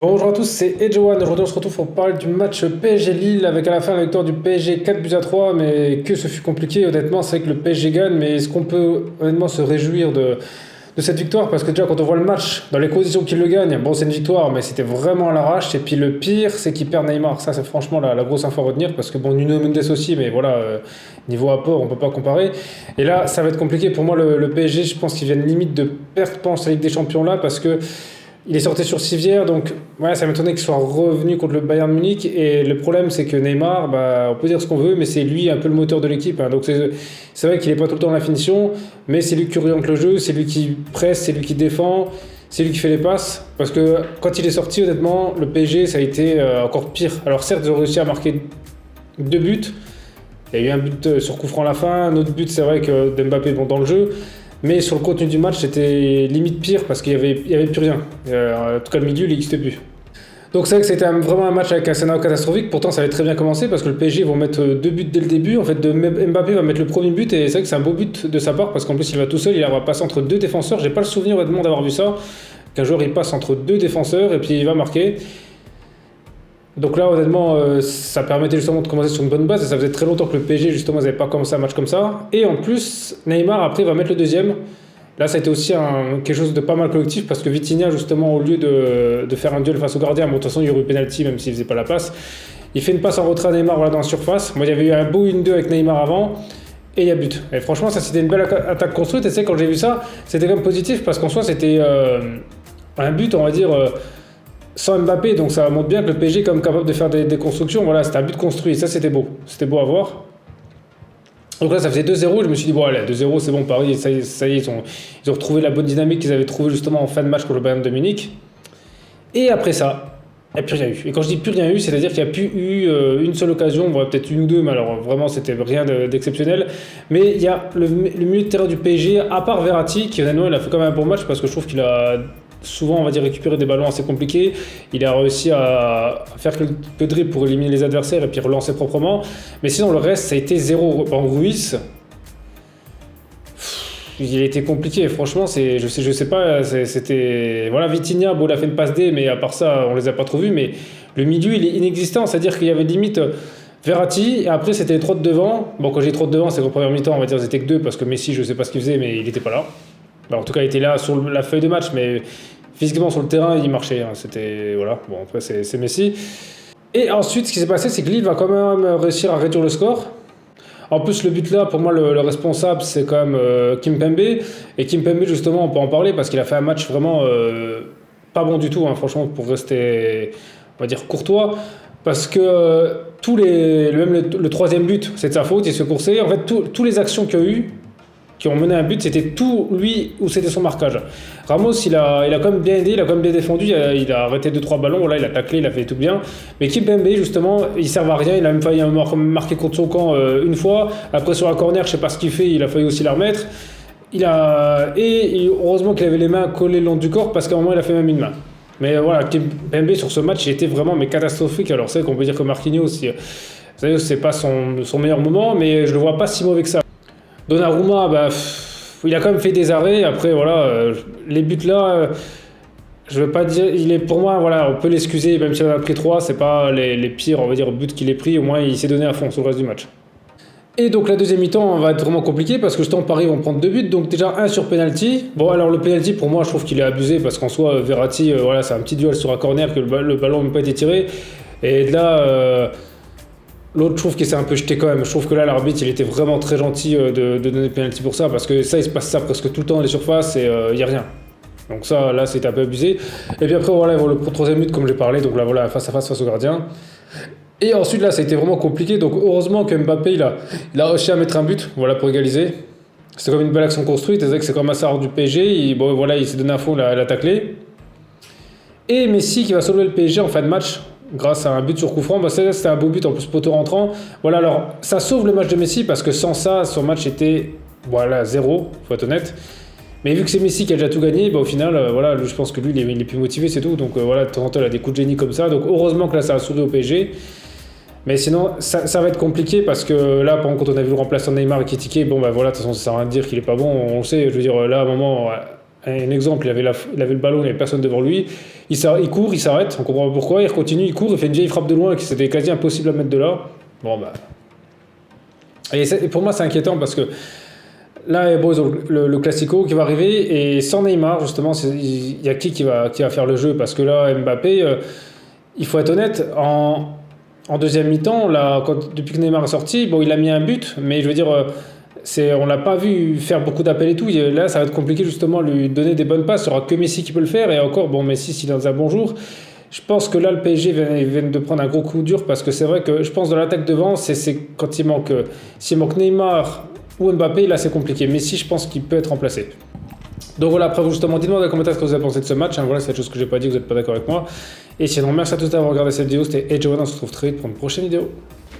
Bonjour à tous, c'est Edgewan. Aujourd'hui, on se retrouve pour parler du match PSG Lille avec à la fin la victoire du PSG 4-3. Mais que ce fut compliqué, honnêtement. C'est vrai que le PSG gagne, mais est-ce qu'on peut honnêtement se réjouir de cette victoire? Parce que déjà, quand on voit le match, dans les conditions qu'il le gagne, bon, c'est une victoire, mais c'était vraiment à l'arrache. Et puis le pire, c'est qu'il perd Neymar. Ça, c'est franchement la grosse info à retenir. Parce que bon, Nuno Mendes aussi, mais voilà, niveau apport, on peut pas comparer. Et là, ça va être compliqué. Pour moi, le PSG, je pense qu'ils viennent limite de perdre, pense, la Ligue des Champions là, parce que. Il est sorti sur civière, donc ouais, ça m'étonnait qu'il soit revenu contre le Bayern Munich. Et le problème, c'est que Neymar, on peut dire ce qu'on veut, mais c'est lui un peu le moteur de l'équipe, hein. Donc c'est vrai qu'il n'est pas tout le temps dans la finition, mais c'est lui qui oriente le jeu, c'est lui qui presse, c'est lui qui défend, c'est lui qui fait les passes. Parce que quand il est sorti, honnêtement, le PSG, ça a été encore pire. Alors certes, ils ont réussi à marquer 2 buts. Il y a eu un but sur coup franc à la fin, un autre but, c'est vrai que Mbappé est bon dans le jeu. Mais sur le contenu du match, c'était limite pire parce qu'il y avait plus rien. En tout cas, le milieu, il n'existait plus. Donc c'est vrai que c'était vraiment un match avec un scénario catastrophique. Pourtant, ça avait très bien commencé parce que le PSG vont mettre 2 buts dès le début. En fait, Mbappé va mettre le premier but et c'est vrai que c'est un beau but de sa part parce qu'en plus, il va tout seul. Il va passer entre 2 défenseurs. J'ai pas le souvenir honnêtement d'avoir vu ça. Qu'un joueur il passe entre 2 défenseurs et puis il va marquer. Donc là, honnêtement, ça permettait justement de commencer sur une bonne base. Et ça faisait très longtemps que le PSG, justement, n'avait pas commencé un match comme ça. Et en plus, Neymar, après, va mettre le deuxième. Là, ça a été aussi quelque chose de pas mal collectif parce que Vitinha, justement, au lieu de faire un duel face au gardien, bon, de toute façon, il y aurait eu penalty même s'il faisait pas la passe. Il fait une passe en retrait à Neymar voilà, dans la surface. Moi, il y avait eu un beau 1-2 avec Neymar avant. Et il y a but. Et franchement, ça, c'était une belle attaque construite. Et tu sais, quand j'ai vu ça, c'était quand même positif parce qu'en soi, c'était un but, on va dire. Sans Mbappé, donc ça montre bien que le PSG est quand même capable de faire des constructions. Voilà, c'était un but construit, ça c'était beau à voir. Donc là, ça faisait 2-0, je me suis dit, bon, allez, 2-0, c'est bon, Paris, ça y est, ils ont retrouvé la bonne dynamique qu'ils avaient trouvée justement en fin de match contre le Bayern de Munich. Et après ça, il n'y a plus rien eu. Et quand je dis plus rien eu, c'est-à-dire qu'il n'y a plus eu une seule occasion, bon, peut-être une ou deux, mais alors vraiment, c'était rien d'exceptionnel. Mais il y a le milieu de terrain du PSG, à part Verratti, qui honnêtement, il a fait quand même un bon match parce que je trouve qu'il a souvent, on va dire, récupérer des ballons assez compliqués. Il a réussi à faire quelques dribbles pour éliminer les adversaires et puis relancer proprement. Mais sinon, le reste, ça a été zéro. En Ruiz, il a été compliqué. Franchement, je sais pas. C'était voilà, Vitinha, bon, il a fait une passe D, mais à part ça, on les a pas trop vus. Mais le milieu, il est inexistant. C'est-à-dire qu'il y avait limite Verratti, et après c'était les trois de devant. Bon, quand j'ai 3 de devant, c'est qu'en première mi-temps, on va dire, c'était que 2 parce que Messi, je sais pas ce qu'il faisait, mais il était pas là. En tout cas, il était là sur la feuille de match, mais physiquement sur le terrain, il marchait, hein. C'était voilà. Bon, après c'est Messi. Et ensuite, ce qui s'est passé, c'est que Lille va quand même réussir à réduire le score. En plus, le but là, pour moi, le responsable, c'est quand même Kimpembe. Et Kimpembe, justement, on peut en parler parce qu'il a fait un match vraiment pas bon du tout, hein, franchement, pour rester, on va dire, courtois. Parce que même le troisième but, c'est de sa faute, il se fait courser. En fait, tous les actions qu'il y a eu, qui ont mené un but, c'était tout lui ou c'était son marquage. Ramos, il a quand même bien aidé, il a quand même bien défendu, il a arrêté 2-3 ballons, là il a taclé, il a fait tout bien. Mais Kimpembe, justement, il ne sert à rien, il a même failli marquer contre son camp une fois. Après sur la corner, je ne sais pas ce qu'il fait, il a failli aussi la remettre. Et heureusement qu'il avait les mains collées le long du corps parce qu'à un moment il a fait même une main. Mais voilà, Kimpembe sur ce match, il était vraiment catastrophique. Alors c'est qu'on peut dire que Marquinhos, c'est pas son meilleur moment, mais je le vois pas si mauvais que ça. Donnarumma, il a quand même fait des arrêts. Après, voilà, les buts là, je veux pas dire, pour moi, voilà, on peut l'excuser, même s'il en a pris 3, c'est pas les pires, on va dire, buts qu'il ait pris. Au moins, il s'est donné à fond sur le reste du match. Et donc la deuxième mi-temps va être vraiment compliquée parce que justement Paris vont prendre 2 buts, donc déjà un sur penalty. Bon alors le penalty pour moi je trouve qu'il est abusé parce qu'en soi Verratti, voilà, c'est un petit duel sur un corner que le ballon n'a même pas été tiré. Et là l'autre, je trouve qu'il s'est un peu jeté quand même. Je trouve que là, l'arbitre, il était vraiment très gentil de donner penalty pour ça, parce que ça, il se passe ça presque tout le temps dans les surfaces et il n'y a rien. Donc ça, là, c'était un peu abusé. Et puis après, voilà, le troisième but, comme j'ai parlé, donc là, voilà, face à face au gardien. Et ensuite, là, ça a été vraiment compliqué. Donc heureusement que Mbappé, il a réussi à mettre un but, voilà, pour égaliser. C'était comme une belle action construite. C'est vrai que c'est comme un sort du PSG. Bon, voilà, il s'est donné à fond, il a taclé. Et Messi qui va sauver le PSG en fin de match grâce à un but sur coup franc. C'était un beau but en plus poteau rentrant. Voilà, alors ça sauve le match de Messi parce que sans ça, son match était voilà, 0, faut être honnête. Mais vu que c'est Messi qui a déjà tout gagné, au final, voilà, je pense que lui, il est plus motivé, c'est tout. Donc voilà, de temps en temps, il a des coups de génie comme ça. Donc heureusement que là, ça a souri au PSG. Mais sinon, ça va être compliqué parce que là, quand on a vu le remplaçant Neymar qui tiquait, voilà, de toute façon, ça sert à rien de dire qu'il est pas bon, on le sait. Je veux dire, là, à un moment, ouais, Un exemple, il avait le ballon, il n'y avait personne devant lui. Il court, il s'arrête, on comprend pas pourquoi. Il continue, il court, il fait une vieille frappe de loin qui c'était quasi impossible à mettre de là. Bon, bah. Et pour moi, c'est inquiétant parce que là, bon, ils ont le Classico qui va arriver et sans Neymar, justement, il y a qui va faire le jeu parce que là, Mbappé, il faut être honnête, en deuxième mi-temps, là, depuis que Neymar est sorti, bon, il a mis un but, mais je veux dire, on l'a pas vu faire beaucoup d'appels et tout. Là, ça va être compliqué justement lui donner des bonnes passes. Il n'y aura que Messi qui peut le faire et encore, bon, Messi, s'il est dans un bon jour. Je pense que là, le PSG vient de prendre un gros coup dur parce que c'est vrai que je pense dans l'attaque devant, c'est quand s'il manque Neymar ou Mbappé, là, c'est compliqué. Messi, je pense qu'il peut être remplacé. Donc voilà, après vous justement, dites-moi dans les commentaires ce que vous avez pensé de ce match. Hein, voilà, c'est la chose que j'ai pas dit, vous n'êtes pas d'accord avec moi. Et sinon, merci à tous d'avoir regardé cette vidéo. C'était Edge One, on se retrouve très vite pour une prochaine vidéo.